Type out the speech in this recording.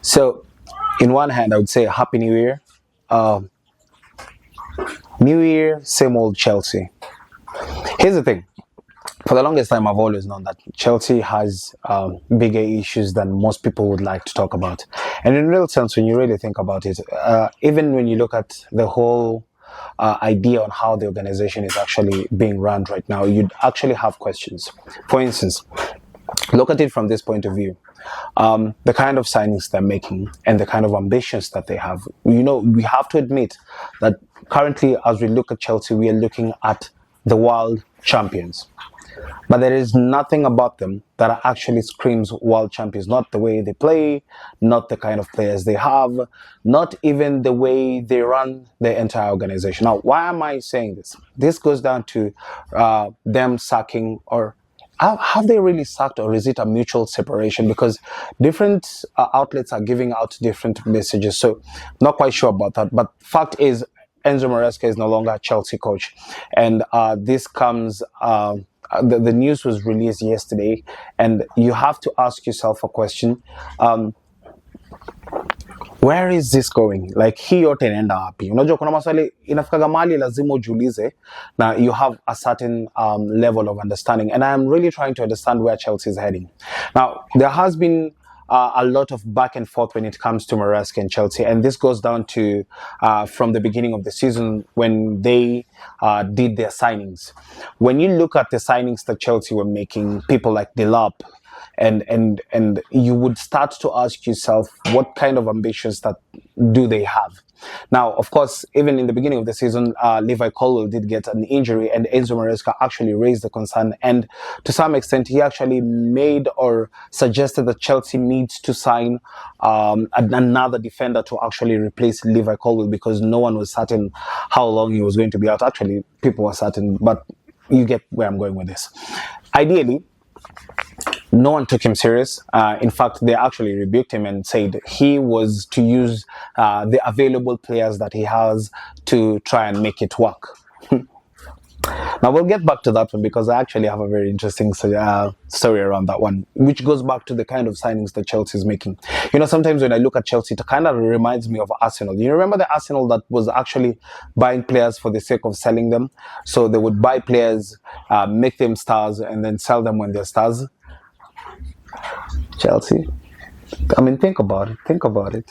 So, in one hand, I would say Happy New Year. Um, New Year, same old Chelsea. Here's the thing. For the longest time, I've always known that Chelsea has bigger issues than most people would like to talk about. And in real sense, when you really think about it, even when you look at the whole idea on how the organization is actually being run right now, you'd actually have questions. For instance, look at it from this point of view. The kind of signings they're making and the kind of ambitions that they have. We have to admit that currently, as we look at Chelsea, we are looking at the world champions. But there is nothing about them that actually screams world champions. Not the way they play, not the kind of players they have, not even the way they run the entire organization. Now, why am I saying this? This goes down to them sacking, or have they really sacked, or is it a mutual separation? Because different outlets are giving out different messages. So, not quite sure about that. But fact is, Enzo Maresca is no longer a Chelsea coach, and this comes. The news was released yesterday, and you have to ask yourself a question: where is this going? Like, hii yote inaenda wapi? Unajua kuna maswali inafikaga mahali lazima ujiulize, na you have a certain level of understanding, and I am really trying to understand where Chelsea is heading. Now, there has been a lot of back and forth when it comes to Maresca and Chelsea, and this goes down to from the beginning of the season when they did their signings. When you look at the signings that Chelsea were making, people like Delap, and you would start to ask yourself, what kind of ambitions that do they have? Now, of course, even in the beginning of the season, Levi Colwill did get an injury, and Enzo Maresca actually raised the concern. And to some extent, he actually made or suggested that Chelsea needs to sign another defender to actually replace Levi Colwill, because no one was certain how long he was going to be out. Actually, people were certain, but you get where I'm going with this. Ideally, no one took him serious. In fact, they actually rebuked him and said he was to use the available players that he has to try and make it work. Now, we'll get back to that one, because I actually have a very interesting story around that one, which goes back to the kind of signings that Chelsea is making. Sometimes when I look at Chelsea, it kind of reminds me of Arsenal. You remember the Arsenal that was actually buying players for the sake of selling them? So they would buy players, make them stars, and then sell them when they're stars. Chelsea. I mean, think about it. Anyway.